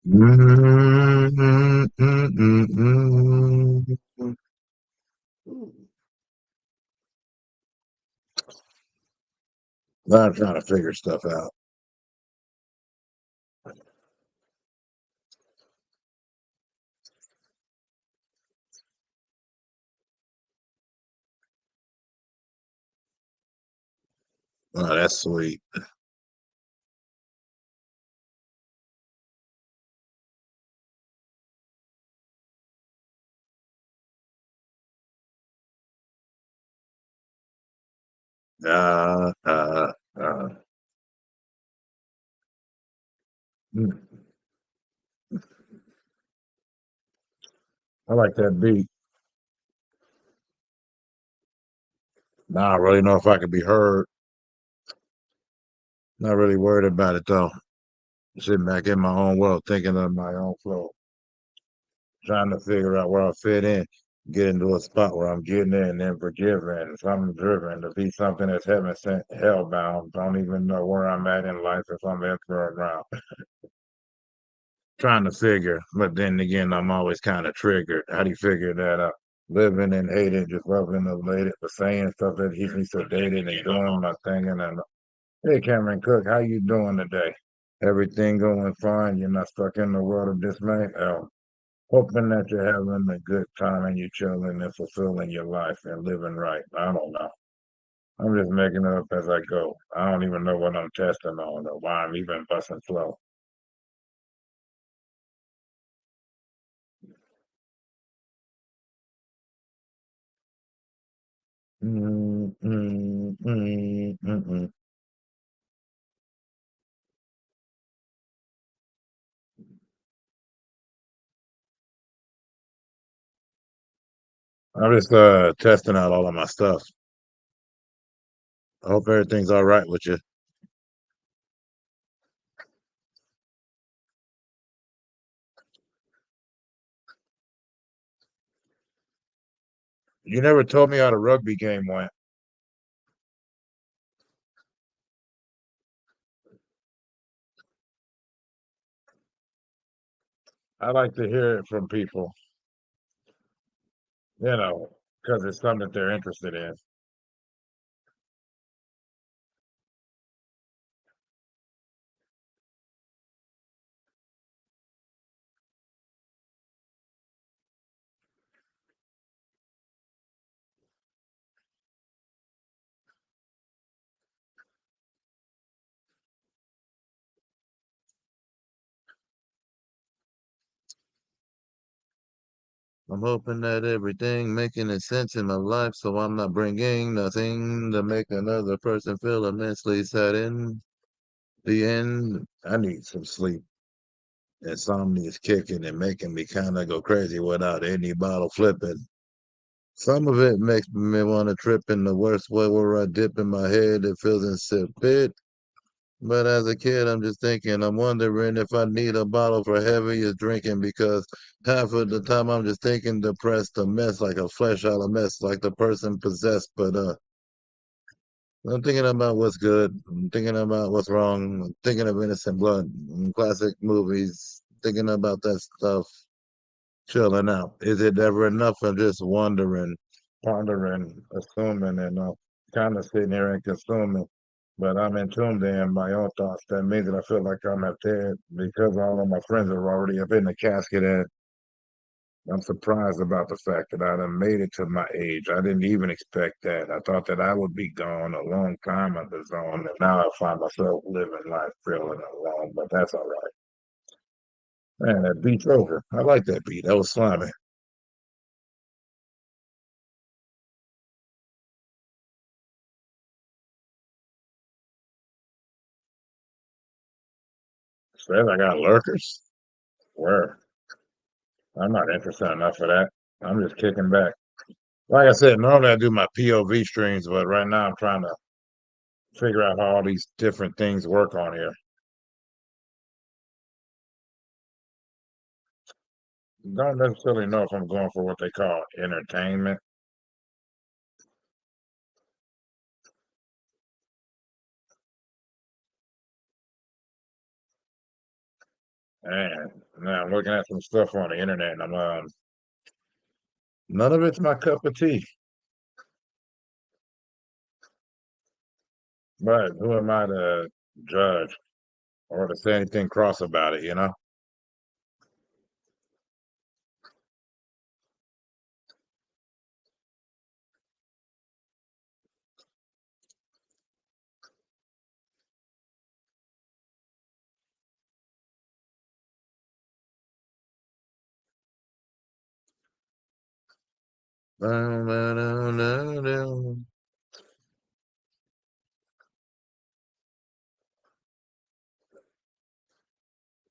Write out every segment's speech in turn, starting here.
Mm, mm, mm, mm, mm. I'm trying to figure stuff out. Oh, that's sweet. Uh, uh, uh. Mm. I like that beat. Now I really know if I could be heard. Not really worried about it though. Sitting back in my own world, thinking of my own flow, trying to figure out where I fit in, get into a spot where I'm getting in and forgiven. If I'm driven to be something that's heaven sent, hellbound, don't even know where I'm at in life if I'm in for a round. Trying to figure, but then again, I'm always kind of triggered. How do you figure that out? Living and hating, just loving and later, but saying stuff that keeps me sedated and doing my thing. And hey, Cameron Cook, how you doing today? Everything going fine? You're not stuck in the world of dismay? Oh, hoping that you're having a good time and you're chilling and fulfilling your life and living right. I don't know. I'm just making it up as I go. I don't even know what I'm testing on or why I'm even busting flow. Mm, mm, mm, mm, mm. I'm just testing out all of my stuff. I hope everything's all right with you. You never told me how the rugby game went. I like to hear it from people, because it's something that they're interested in. I'm hoping that everything making a sense in my life, so I'm not bringing nothing to make another person feel immensely sad in the end. I need some sleep. Insomnia is kicking and making me kind of go crazy without any bottle flipping. Some of it makes me want to trip in the worst way where I dip in my head. It feels insipid. But as a kid, I'm just thinking, I'm wondering if I need a bottle for heavier drinking because half of the time I'm just thinking depressed, a mess like a flesh out of mess, like the person possessed. But I'm thinking about what's good. I'm thinking about what's wrong. I'm thinking of innocent blood, classic movies. Thinking about that stuff, chilling out. Is it ever enough? I'm just wondering, pondering, assuming, and kind of sitting here and consuming. But I'm entombed in my own thoughts. That means that I feel like I'm up dead because all of my friends are already up in the casket. And I'm surprised about the fact that I done made it to my age. I didn't even expect that. I thought that I would be gone a long time of the zone. And now I find myself living life feeling alone. But that's all right. Man, that beat's over. I like that beat. That was slimy. Says I got lurkers. Where? I'm not interested enough for that. I'm just kicking back. Like I said, normally I do my POV streams, but right now I'm trying to figure out how all these different things work on here. Don't necessarily know if I'm going for what they call entertainment. Man. Now I'm looking at some stuff on the internet, and none of it's my cup of tea. But who am I to judge or to say anything cross about it? You know?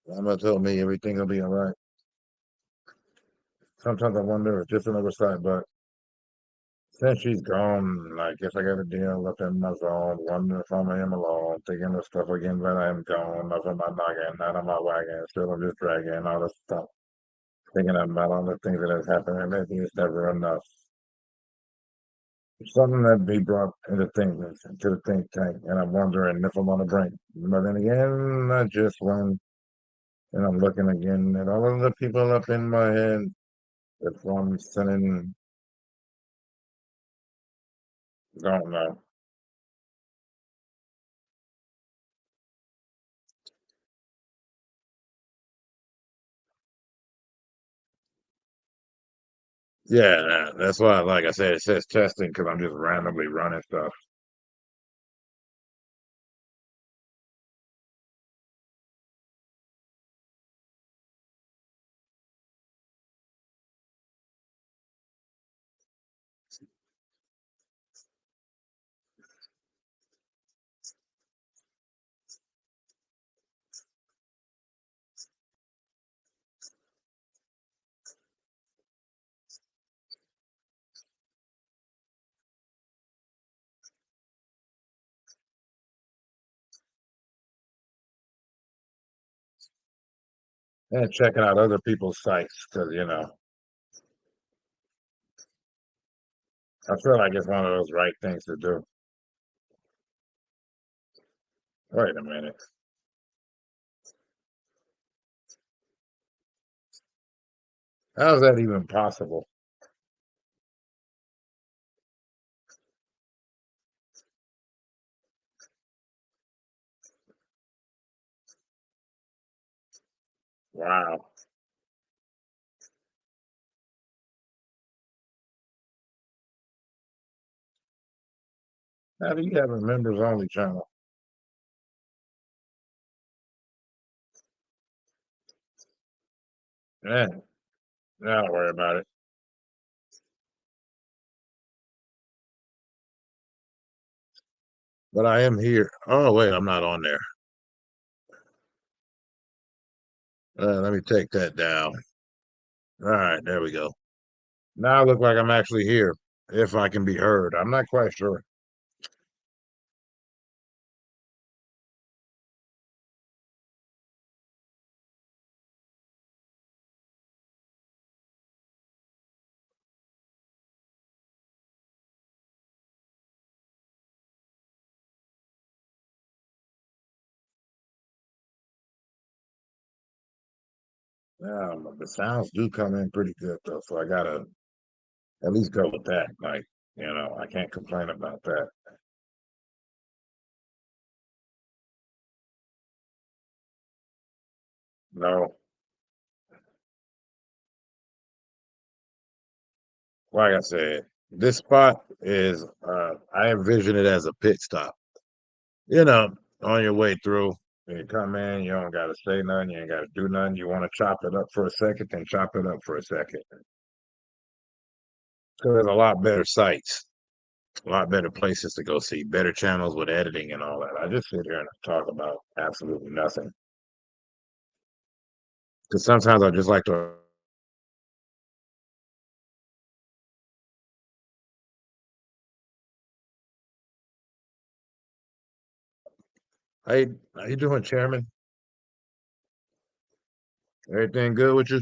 Mama told me everything will be all right. Sometimes I wonder if it's just another side, but since she's gone, I guess I got a deal up in my zone, wondering if I am alone, thinking of stuff again that I am gone, up in my noggin, not on my wagon, still I'm just dragging all this stuff, thinking about all the things that has happened, and maybe it's never enough. Something that be brought into the think tank, and I'm wondering if I'm on the brink. But then again, not just when, and I'm looking again at all of the people up in my head that I'm sending, don't know. Yeah, that's why, like I said, it says testing because I'm just randomly running stuff. And checking out other people's sites because, I feel like it's one of those right things to do. Wait a minute. How is that even possible? Wow. How do you have a members only channel? Yeah, don't worry about it. But I am here. Oh, wait, I'm not on there. Let me take that down. All right, there we go. Now I look like I'm actually here, if I can be heard. I'm not quite sure. The sounds do come in pretty good though, so I gotta at least go with that. Like, I can't complain about that. No, like I said, this spot is I envision it as a pit stop. You know, on your way through. When you come in, you don't gotta say nothing, you ain't gotta do nothing. You wanna chop it up for a second, then chop it up for a second. So there's a lot better sites, a lot better places to go see, better channels with editing and all that. I just sit here and talk about absolutely nothing. Because sometimes I just like to. Hey, how you doing, Chairman? Everything good with you?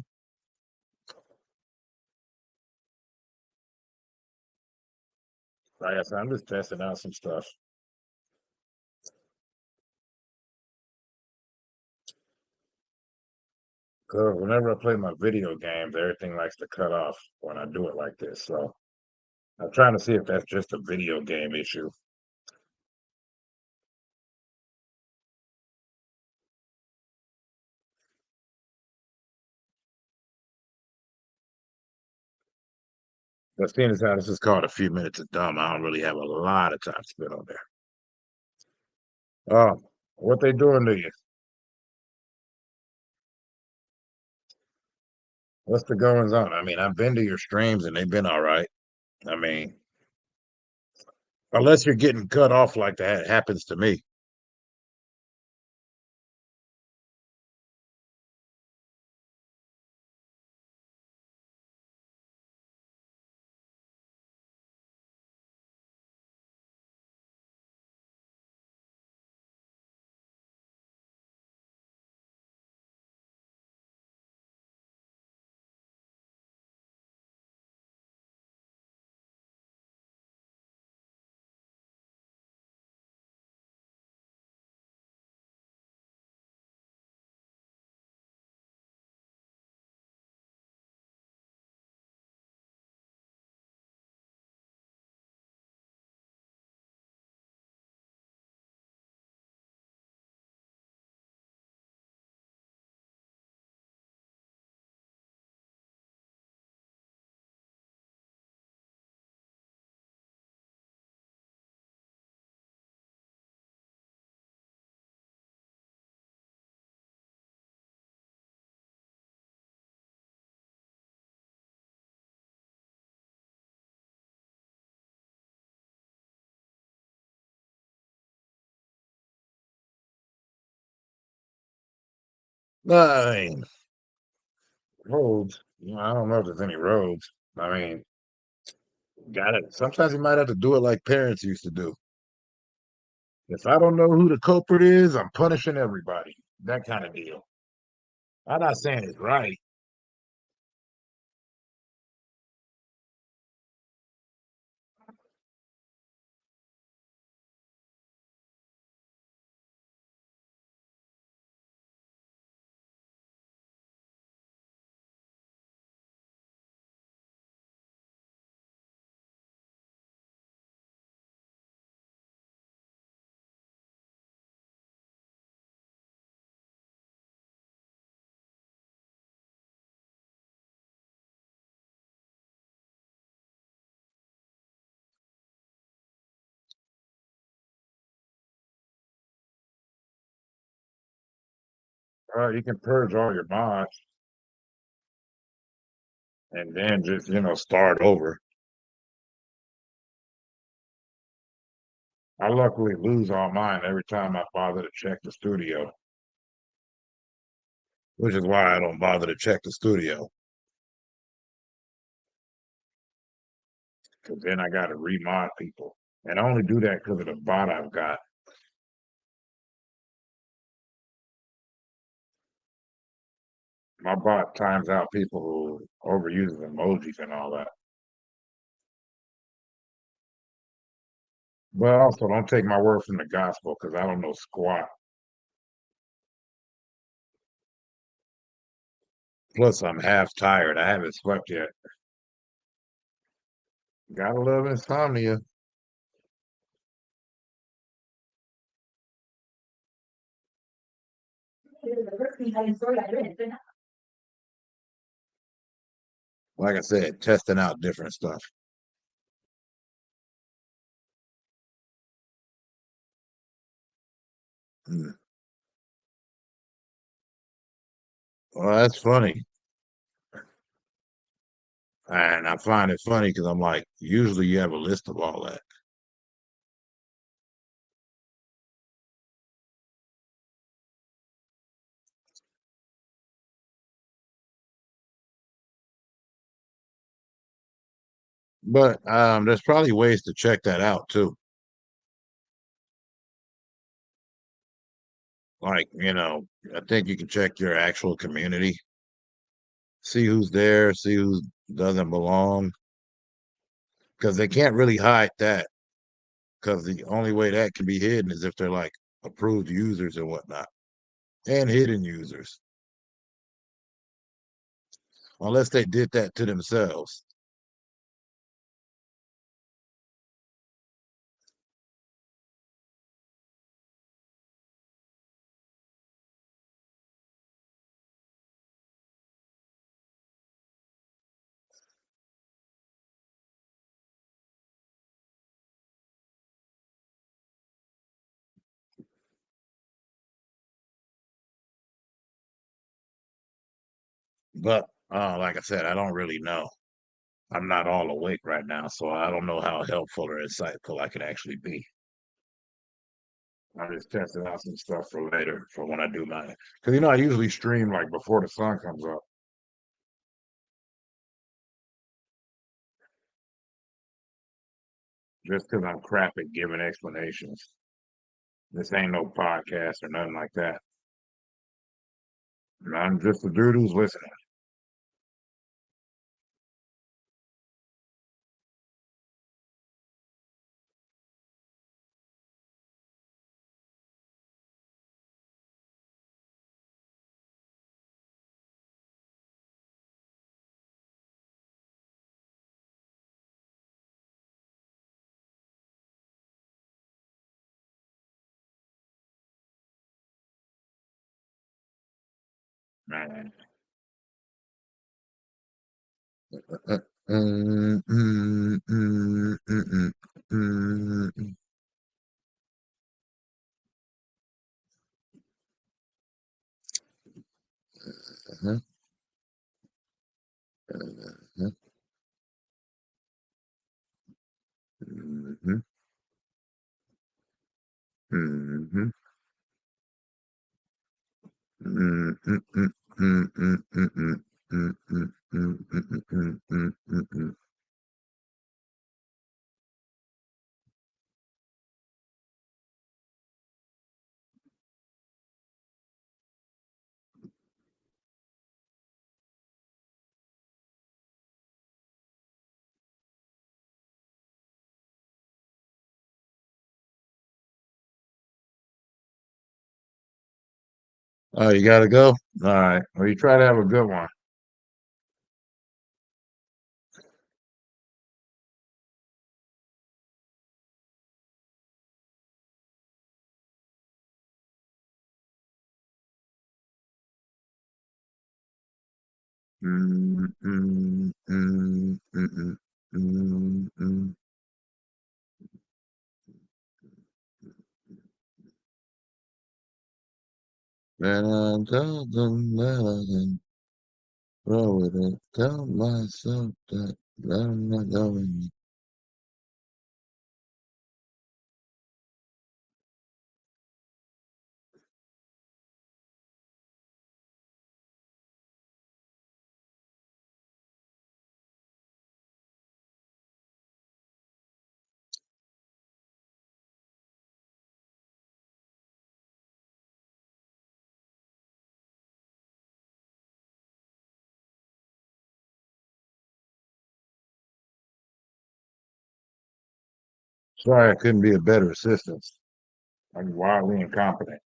Like I said, I'm just testing out some stuff. 'Cause whenever I play my video games, everything likes to cut off when I do it like this. So I'm trying to see if that's just a video game issue. But seeing as how this is called a few minutes of dumb, I don't really have a lot of time spent on there. What they doing to you? What's the goings on? I mean, I've been to your streams and they've been all right. I mean, unless you're getting cut off like that happens to me. I mean, roads. I don't know if there's any roads. I mean, got it. Sometimes you might have to do it like parents used to do. If I don't know who the culprit is, I'm punishing everybody. That kind of deal. I'm not saying it's right. You can purge all your mods and then just start over. I luckily lose all mine every time I bother to check the studio, which is why I don't bother to check the studio because then I got to remod people, and I only do that because of the bot I've got. My bot times out people who overuses emojis and all that. But also, don't take my word from the gospel because I don't know squat. Plus, I'm half tired. I haven't slept yet. Gotta love insomnia. Like I said, testing out different stuff. Mm. Well, that's funny. And I find it funny because I'm like, usually you have a list of all that. But there's probably ways to check that out too. Like, I think you can check your actual community, see who's there, see who doesn't belong, because they can't really hide that. Because the only way that can be hidden is if they're like approved users and whatnot, and hidden users. unless they did that to themselves. But like I said, I don't really know. I'm not all awake right now, so I don't know how helpful or insightful I can actually be. I'm just testing out some stuff for later, for when I do my. Because I usually stream like before the sun comes up, just because I'm crap at giving explanations. This ain't no podcast or nothing like that. I'm just a dude who's listening. Man. Mm, mm, mm, mm, mm, mm, uh-huh, uh-huh, mhm, mhm, mm, mm, mm, mm, mm, mm, mm, mm, mm, mm, mm, mm, mm, mm, mm. Oh, you gotta go? All right. Well, you try to have a good one. Mm, mm, mm, mm, mm, mm, mm. And I told them that I can roll with it. Tell myself that I'm not going. Sorry, I couldn't be a better assistant. I'm wildly incompetent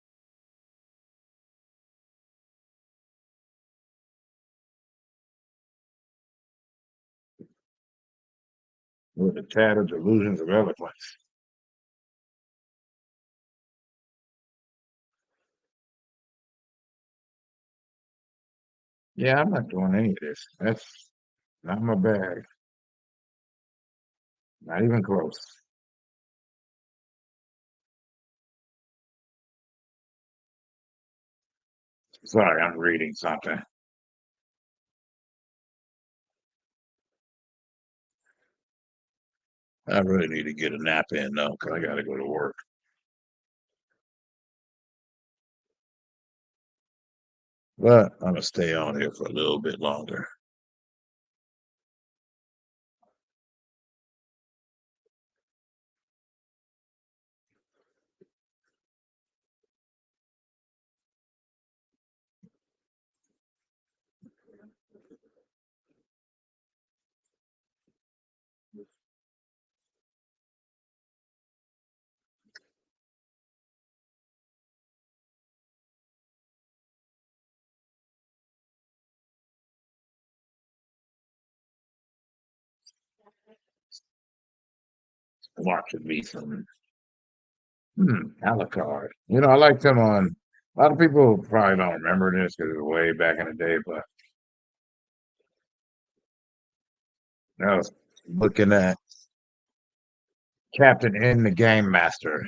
with a tad of delusions of eloquence. Yeah, I'm not doing any of this. That's not my bag. Not even close. Sorry, I'm reading something. I really need to get a nap in though, because I got to go to work. But I'm gonna stay on here for a little bit longer. Watching me some Alucard. You know, I liked him on. A lot of people probably don't remember this because it was way back in the day, but I was looking at Captain N, the Game Master.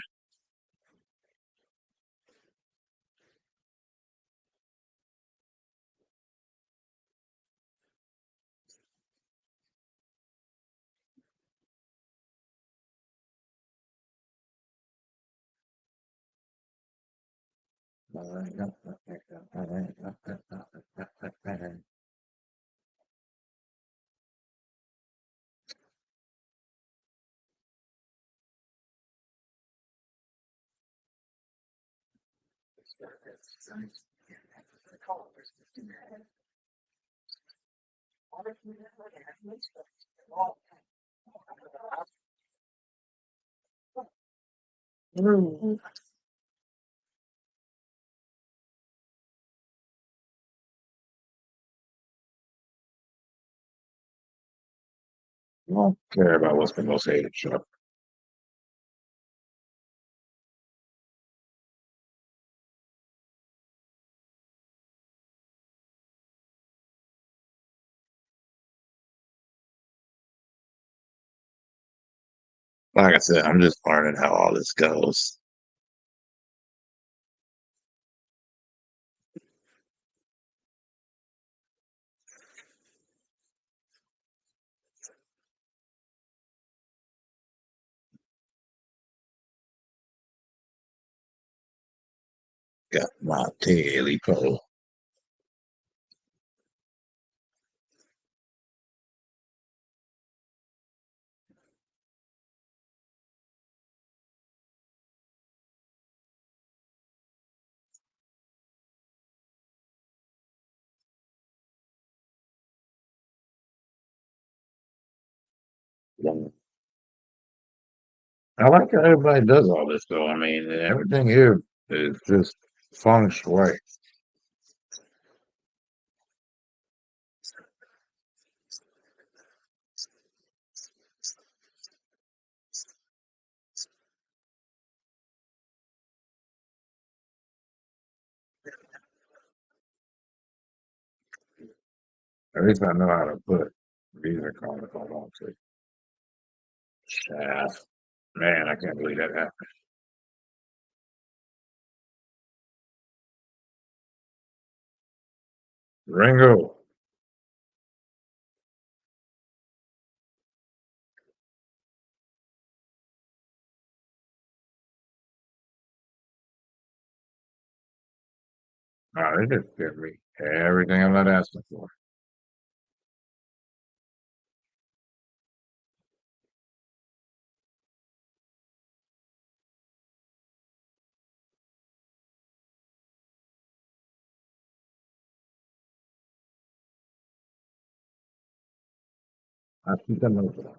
I don't care about what's the most hated show. Like I said, I'm just learning how all this goes. Got my daily pole. I like how everybody does all this though. I mean, everything here is just feng shui. At least I know how to put music on if I want to. Shaft. Man, I can't believe that happened. Ringo. They just give me everything I'm not asking for. Ashita Mojo.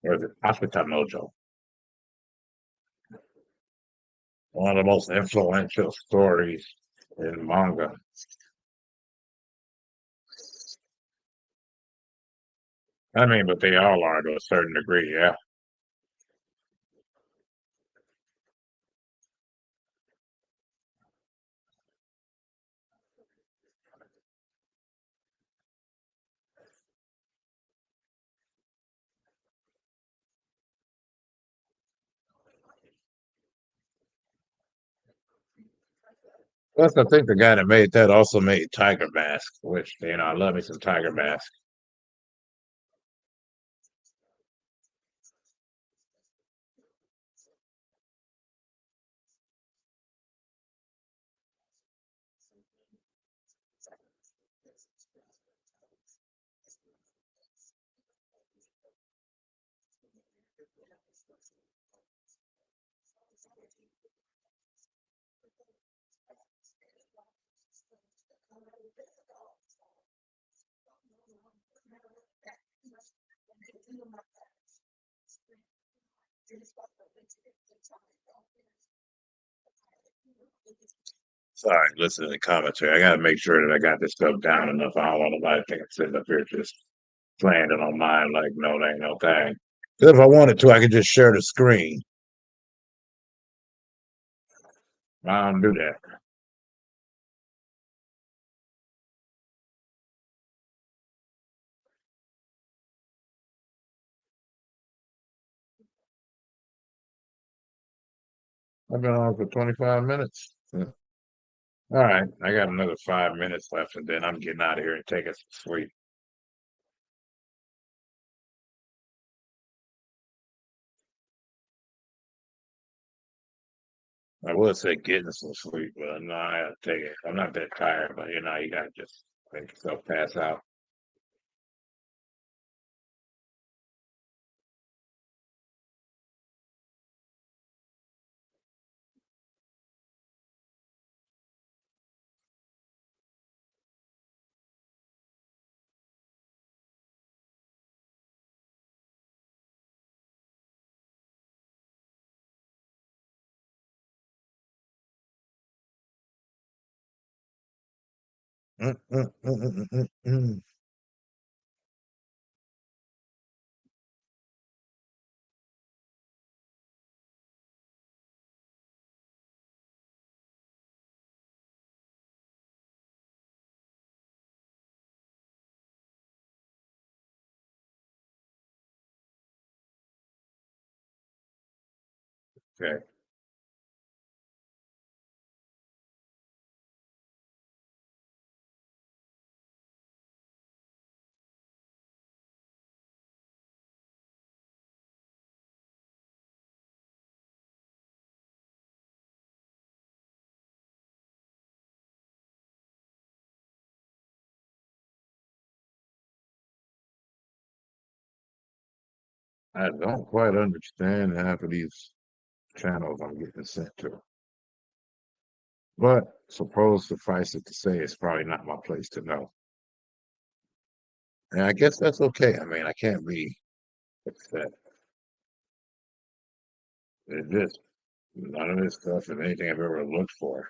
Or is it Ashita Mojo? One of the most influential stories in manga. I mean, but they all are to a certain degree, yeah. Plus, I think the guy that made that also made Tiger Mask, which, I love me some Tiger Mask. Sorry, listen to the commentary. I gotta make sure that I got this stuff down enough. I don't want nobody to think I'm sitting up here just playing it on mine like no, that ain't no thing. If I wanted to, I could just share the screen. I don't do that. I've been on for 25 minutes. Yeah. All right, I got another 5 minutes left, and then I'm getting out of here and taking some sleep. I would say getting some sleep, but no, I gotta take it. I'm not that tired, but you gotta just make yourself pass out. Mm, mm, mm, mm, mm, mm, mm. Okay. I don't quite understand half of these channels I'm getting sent to, but suppose suffice it to say, it's probably not my place to know. And I guess that's okay. I mean, I can't be upset. It's just none of this stuff is anything I've ever looked for.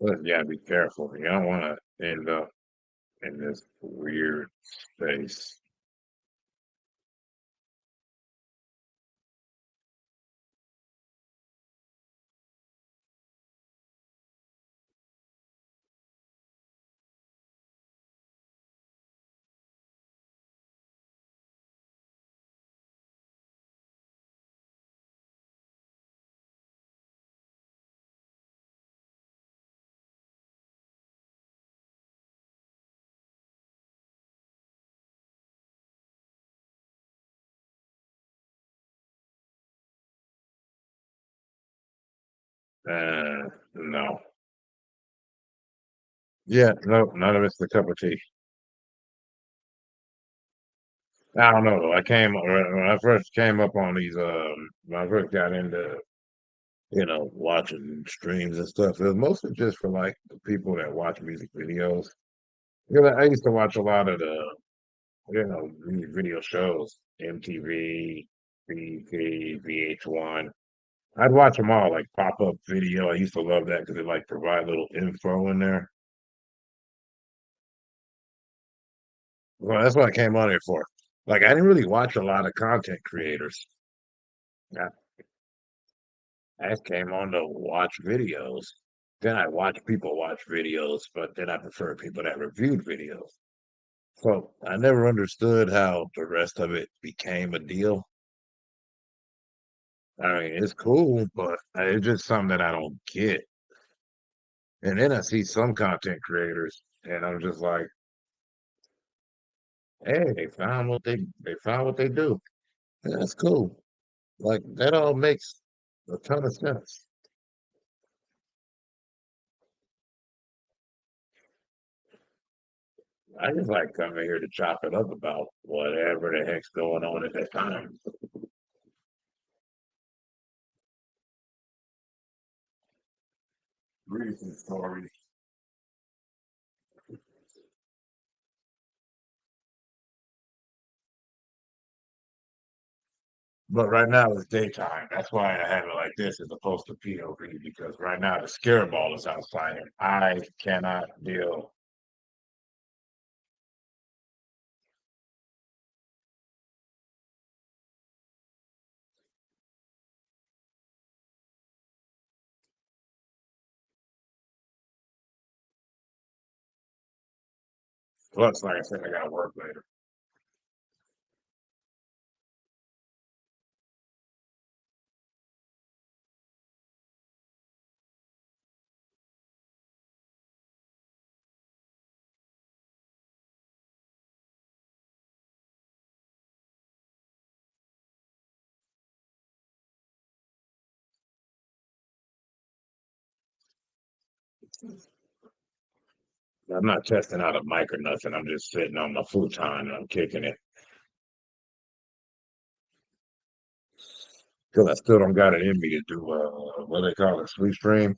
But you gotta be careful. You don't want to end up in this weird space. No. Yeah, no, none of it's the cup of tea. I don't know though. When I first came up on these. When I first got into watching streams and stuff. It was mostly just for like the people that watch music videos. Because I used to watch a lot of the music video shows, MTV, BT, VH1. I'd watch them all, like pop up video. I used to love that because it like provide little info in there. Well, that's what I came on here for. Like I didn't really watch a lot of content creators. I, I just came on to watch videos. Then I watch people watch videos, but then I prefer people that reviewed videos. So I never understood how the rest of it became a deal. I mean, it's cool, but it's just something that I don't get. And then I see some content creators, and I'm just like, hey, they found what they do. And that's cool. Like that all makes a ton of sense. I just like coming here to chop it up about whatever the heck's going on at that time. recent stories. But right now it's daytime. That's why I have it like this as opposed to POV because right now the scare ball is outside and I cannot deal. Plus, like I said, I gotta work later. I'm not testing out a mic or nothing. I'm just sitting on my futon and I'm kicking it because I still don't got it in me to do what they call it, sweet stream.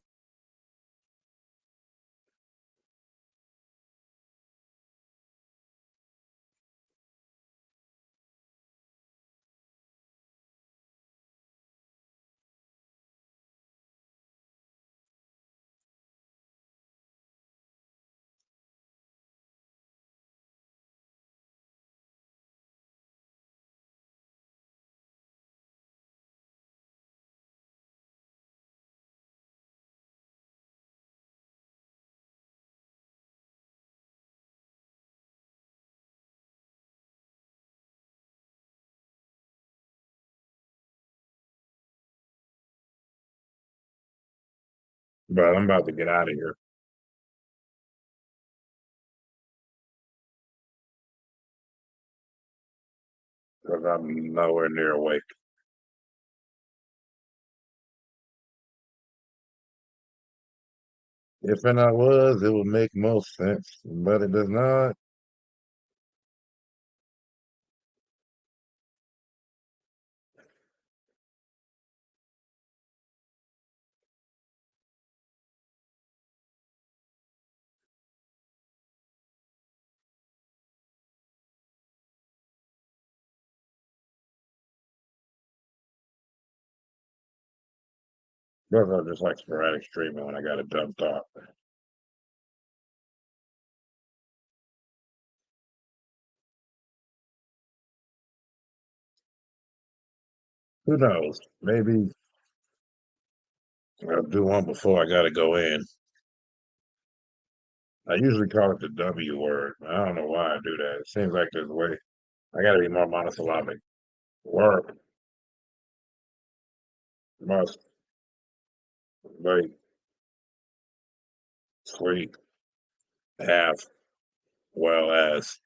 But I'm about to get out of here because I'm nowhere near awake. If and I was, it would make most sense, but it does not. Because I just like sporadic streaming when I got a dumb thought. Who knows? Maybe I'll do one before I gotta go in. I usually call it the W word. I don't know why I do that. It seems like there's a way. I gotta be more monosyllabic. Work, must, wait, sleep, have, well as,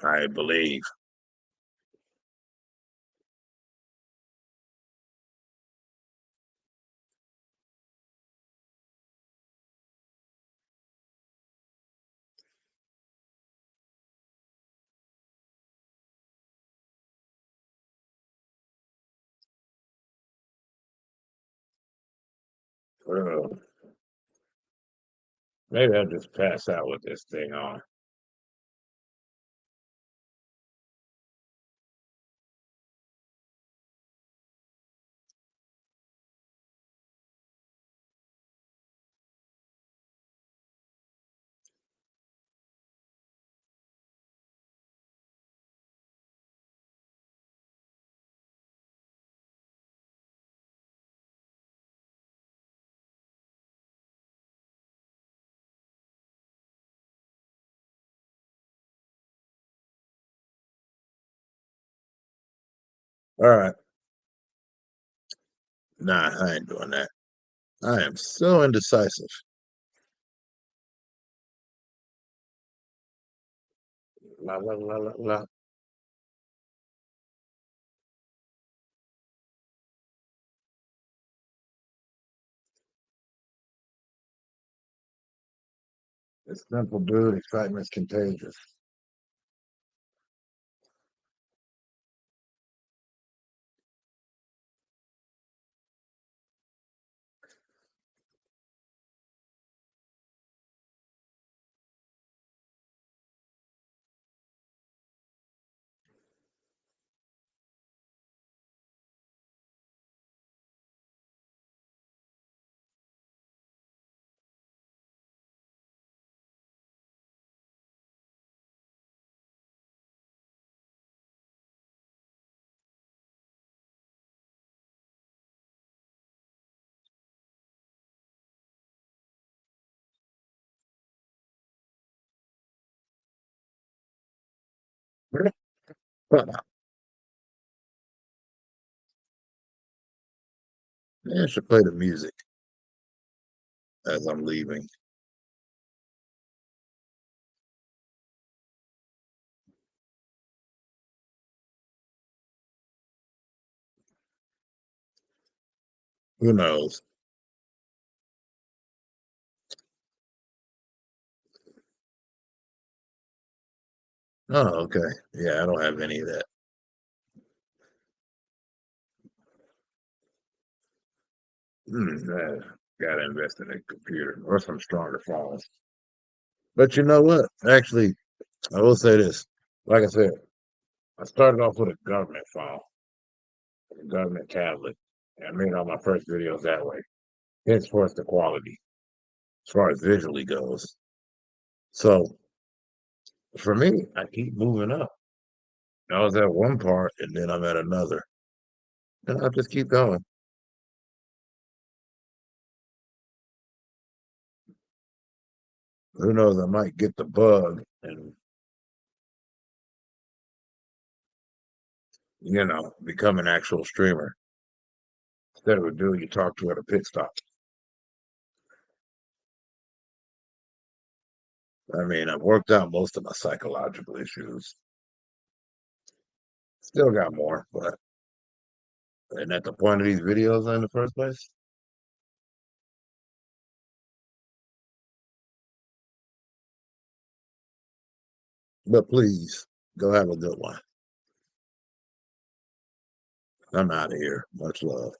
I believe. Uh, Maybe I'll just pass out with this thing on. All right. Nah, I ain't doing that. I am so indecisive. La la la la la. It's simple, dude. Excitement's contagious. Yeah, I should play the music as I'm leaving. Who knows? Oh, okay. Yeah, I don't have any of that. Gotta invest in a computer or some stronger phones. But you know what? Actually, I will say this. Like I said, I started off with a government phone, a government tablet, and I made all my first videos that way. Henceforth, the quality, as far as visually goes. So for me, I keep moving up. I was at one part, and then I'm at another, and I'll just keep going. Who knows? I might get the bug and become an actual streamer instead of a dude you talk to at a pit stop. I mean, I've worked out most of my psychological issues. Still got more, but and at the point of these videos in the first place. But please go have a good one. I'm out of here. Much love.